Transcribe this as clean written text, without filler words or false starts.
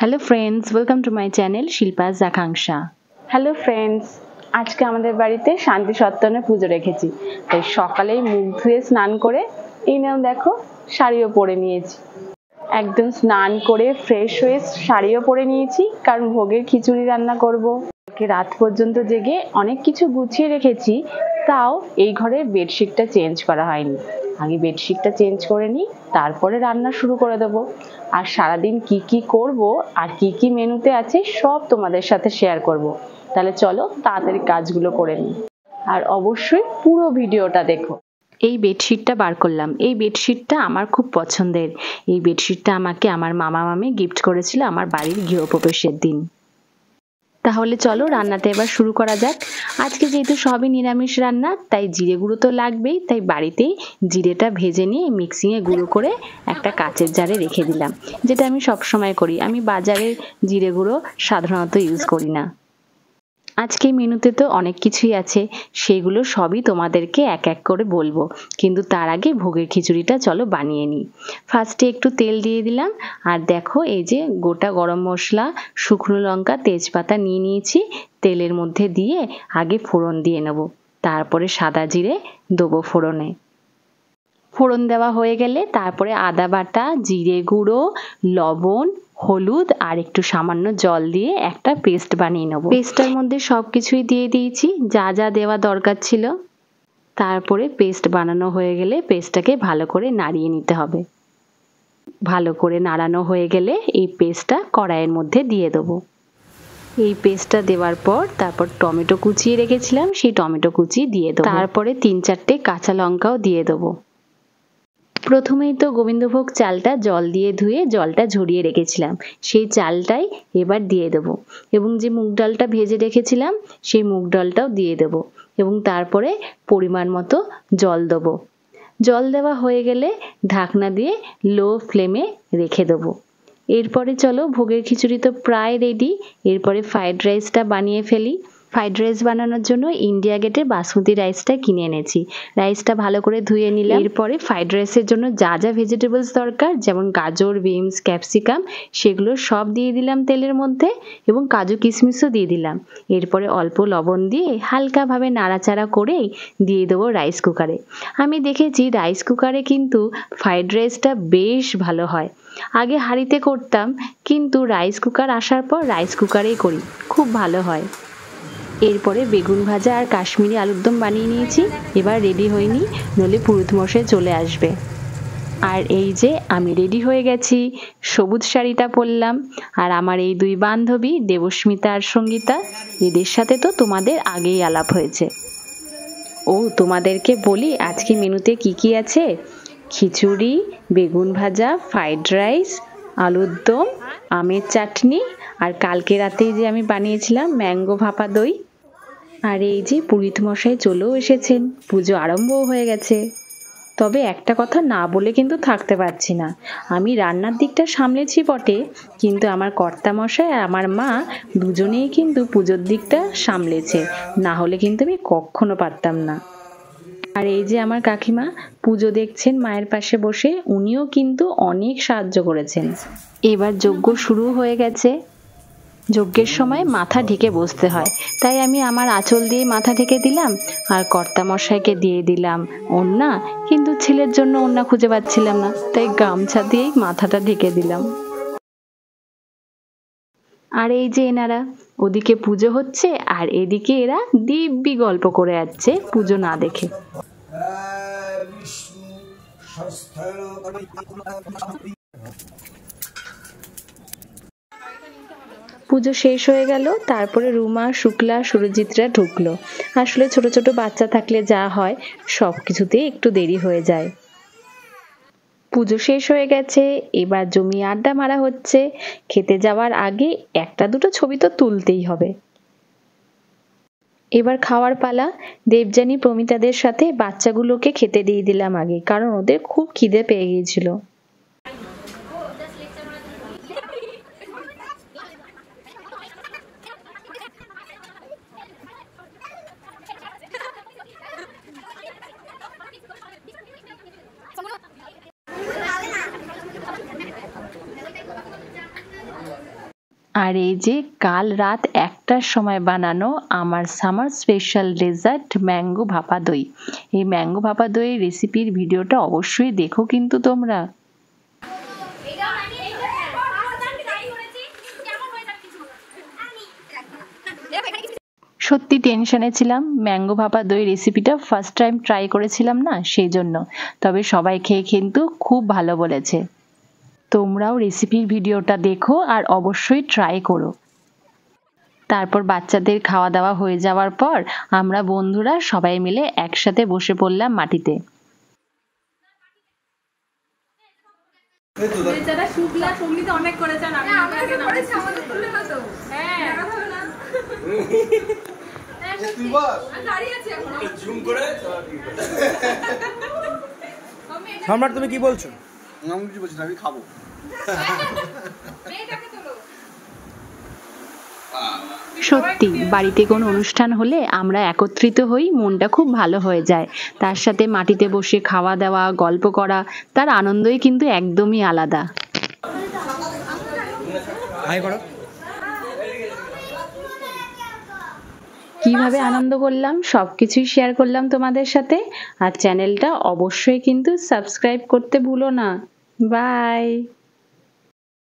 Hello friends, welcome to my channel Shilpa's Akanksha. Hello friends, আজকে আমাদের বাড়িতে শান্তি সত্তনে পুজো রেখেছি, তাই সকালেই মুখ ধুয়ে স্নান করে এই নাও দেখো শাড়িও পরে নিয়েছি। একদম স্নান করে ফ্রেশ হয়ে শাড়িও পরে নিয়েছি, কারণ ভোগের খিচুড়ি রান্না করব। রাত পর্যন্ত জেগে অনেক কিছু গুছিয়ে রেখেছি, তাও এই ঘরের বেডশিটটা চেঞ্জ করা হয়নি। আগে বেডশিটটা চেঞ্জ করে নিই, তারপরে রান্না শুরু করে দেবো। আর সারাদিন কি কি করব আর কি কি মেনুতে আছে সব তোমাদের সাথে শেয়ার করব। তাহলে চলো তাড়াতাড়ি কাজগুলো করে নিই, আর অবশ্যই পুরো ভিডিওটা দেখো। এই বেডশিটটা বার করলাম। এই বেডশিটটা আমার খুব পছন্দের। এই বেডশিটটা আমাকে আমার মামা মামি গিফট করেছিল আমার বাড়ির গৃহপ্রবেশের দিন। তাহলে চলো রান্নাটা এবার শুরু করা যাক। আজকে যেহেতু সবই নিরামিষ রান্না, তাই জিরে গুঁড়ো তো লাগবেই। তাই বাড়িতেই জিরেটা ভেজে নিয়ে মিক্সিংয়ে গুঁড়ো করে একটা কাচের জারে রেখে দিলাম, যেটা আমি সবসময় করি। আমি বাজারের জিরে গুঁড়ো সাধারণত ইউজ করি না। আজকে মেনুতে তো অনেক কিছুই আছে, সেগুলো সবই তোমাদেরকে এক এক করে বলবো, কিন্তু তার আগে ভোগের খিচুড়িটা চলো বানিয়ে নিই। ফার্স্টে একটু তেল দিয়ে দিলাম, আর দেখো এই যে গোটা গরম মশলা, শুকনো লঙ্কা, তেজপাতা নিয়ে নিয়েছি। তেলের মধ্যে দিয়ে আগে ফোড়ন দিয়ে নেব, তারপরে সাদা জিরে দেবো ফোড়নে। ফোড়ন দেওয়া হয়ে গেলে তারপরে আদা বাটা, জিরে গুঁড়ো, লবণ, হলুদ আর একটু সামান্য জল দিয়ে একটা পেস্ট বানিয়ে নেব। পেস্টটার মধ্যে সব কিছুই দিয়ে দিয়েছি, যা যা দেওয়া দরকার ছিল। তারপরে পেস্ট বানানো হয়ে গেলে পেস্টটাকে ভালো করে নাড়িয়ে নিতে হবে। ভালো করে নাড়ানো হয়ে গেলে এই পেস্টটা কড়াইয়ের মধ্যে দিয়ে দেবো। এই পেস্টটা দেওয়ার পর তারপর টমেটো কুচিয়ে রেখেছিলাম, সেই টমেটো কুচি দিয়ে দেবো। তারপরে 3-4টে কাঁচা লঙ্কাও দিয়ে দেবো। প্রথমেই তো গোবিন্দভোগ চালটা জল দিয়ে ধুয়ে জলটা ঝরিয়ে রেখেছিলাম, সেই চালটাই এবার দিয়ে দেবো। এবং যে মুগ ডালটা ভেজে রেখেছিলাম সেই মুগ ডালটাও দিয়ে দেবো, এবং তারপরে পরিমাণ মতো জল দেবো। জল দেওয়া হয়ে গেলে ঢাকনা দিয়ে লো ফ্লেমে রেখে দেবো। এরপরে চলো ভোগের খিচুড়ি তো প্রায় রেডি। এরপরে ফ্রাইড রাইসটা বানিয়ে ফেলি। ফ্রাইড রাইস বানানোর জন্য ইন্ডিয়া গেটের বাসমতি রাইসটা কিনে এনেছি। রাইসটা ভালো করে ধুয়ে নিলাম। এরপরে ফ্রাইড রাইসের জন্য যা যা ভেজিটেবলস দরকার, যেমন গাজর, বিনস, ক্যাপসিকাম, সেগুলো সব দিয়ে দিলাম তেলের মধ্যে, এবং কাজু কিশমিশও দিয়ে দিলাম। এরপরে অল্প লবণ দিয়ে হালকাভাবে নাড়াচাড়া করেই দিয়ে দেবো রাইস কুকারে। আমি দেখেছি রাইস কুকারে কিন্তু ফ্রাইড রাইসটা বেশ ভালো হয়। আগে হাঁড়িতে করতাম, কিন্তু রাইস কুকার আসার পর রাইস কুকারেই করি, খুব ভালো হয়। এরপরে বেগুন ভাজা আর কাশ্মীরি আলুর দম বানিয়ে নিয়েছি। এবার রেডি হয়নি, নইলে পুরোহিত মশাই চলে আসবে। আর এই যে আমি রেডি হয়ে গেছি, সবুজ শাড়িটা পরলাম। আর আমার এই দুই বান্ধবী দেবস্মিতা আর সঙ্গীতা, এদের সাথে তো তোমাদের আগেই আলাপ হয়েছে। ও তোমাদেরকে বলি আজকে মেনুতে কি কি আছে: খিচুড়ি, বেগুন ভাজা, ফ্রাইড রাইস, আলুর দম, আমের চাটনি, আর কালকে রাতেই যে আমি বানিয়েছিলাম ম্যাঙ্গো ভাপা দই। আর এই যে পুরোহিত মশাই চলেও এসেছেন, পুজো আরম্ভও হয়ে গেছে। তবে একটা কথা না বলে কিন্তু থাকতে পারছি না, আমি রান্নার দিকটা সামলেছি বটে, কিন্তু আমার কর্তামশাই আর আমার মা দুজনেই কিন্তু পুজোর দিকটা সামলেছে, না হলে কিন্তু আমি কখনো পারতাম না। আর এই যে আমার কাকিমা পুজো দেখছেন মায়ের পাশে বসে, উনিও কিন্তু অনেক সাহায্য করেছেন। এবার যজ্ঞ শুরু হয়ে গেছে। যজ্ঞের সময় মাথা ঢেকে বসতে হয়, তাই আমি আমার আঁচল দিয়ে মাথা ঢেকে দিলাম, আর কর্তামশাইকে দিয়ে দিলাম ওড়না, কিন্তু ছেলের জন্য ওড়না খুঁজে পাচ্ছিলাম না, তাই গামছা দিয়েই মাথাটা ঢেকে দিলাম। আর এই যে এনারা, ওদিকে পুজো হচ্ছে আর এদিকে এরা দিব্যি গল্প করে যাচ্ছে পুজো না দেখে। পুজো শেষ হয়ে গেল, তারপরে রুমা, শুক্লা, সুরজিৎরা ঢুকলো। আসলে ছোট ছোট বাচ্চা থাকলে যা হয়, সব কিছুতেই একটু দেরি হয়ে যায়। পুজো শেষ হয়ে গেছে, এবার জমি আড্ডা মারা হচ্ছে। খেতে যাওয়ার আগে একটা দুটো ছবি তো তুলতেই হবে। এবার খাওয়ার পালা। দেবযানী, প্রমিতাদের সাথে বাচ্চাগুলোকে খেতে দিয়ে দিলাম আগে, কারণ ওদের খুব খিদে পেয়ে গিয়েছিল। আর এই যে কাল রাত 1টার সময় বানানো আমার সামার স্পেশাল ডেজার্ট ম্যাঙ্গো ভাপা দই। এই ম্যাঙ্গো ভাপা দইয়ের রেসিপির ভিডিওটা অবশ্যই দেখো কিন্তু তোমরা। সত্যি টেনশনে ছিলাম, ম্যাঙ্গো ভাপা দই রেসিপিটা ফার্স্ট টাইম ট্রাই করেছিলাম না সেই জন্য। তবে সবাই খেয়ে কিন্তু খুব ভালো বলেছে। তোমরাও রেসিপির ভিডিওটা দেখো আর অবশ্যই ট্রাই করো। তারপর বাচ্চাদের খাওয়া দাওয়া হয়ে যাওয়ার পর আমরা বন্ধুরা সবাই মিলে একসাথে বসে পড়লাম মাটিতে। সম্রাট তুমি কি বলছো? আমি কিছু বলছি না, আমি খাবো। সত্যি বাড়িতে কোনো অনুষ্ঠান হলে আমরা একত্রিত হই, মনটা খুব ভালো হয়ে যায়। তার সাথে মাটিতে বসে খাওয়া দাওয়া গল্প করা, তার আনন্দই কিন্তু একদমই আলাদা। কিভাবে আনন্দ করলাম সবকিছুই শেয়ার করলাম তোমাদের সাথে। আর চ্যানেলটা অবশ্যই কিন্তু সাবস্ক্রাইব করতে ভুলো না। বাই।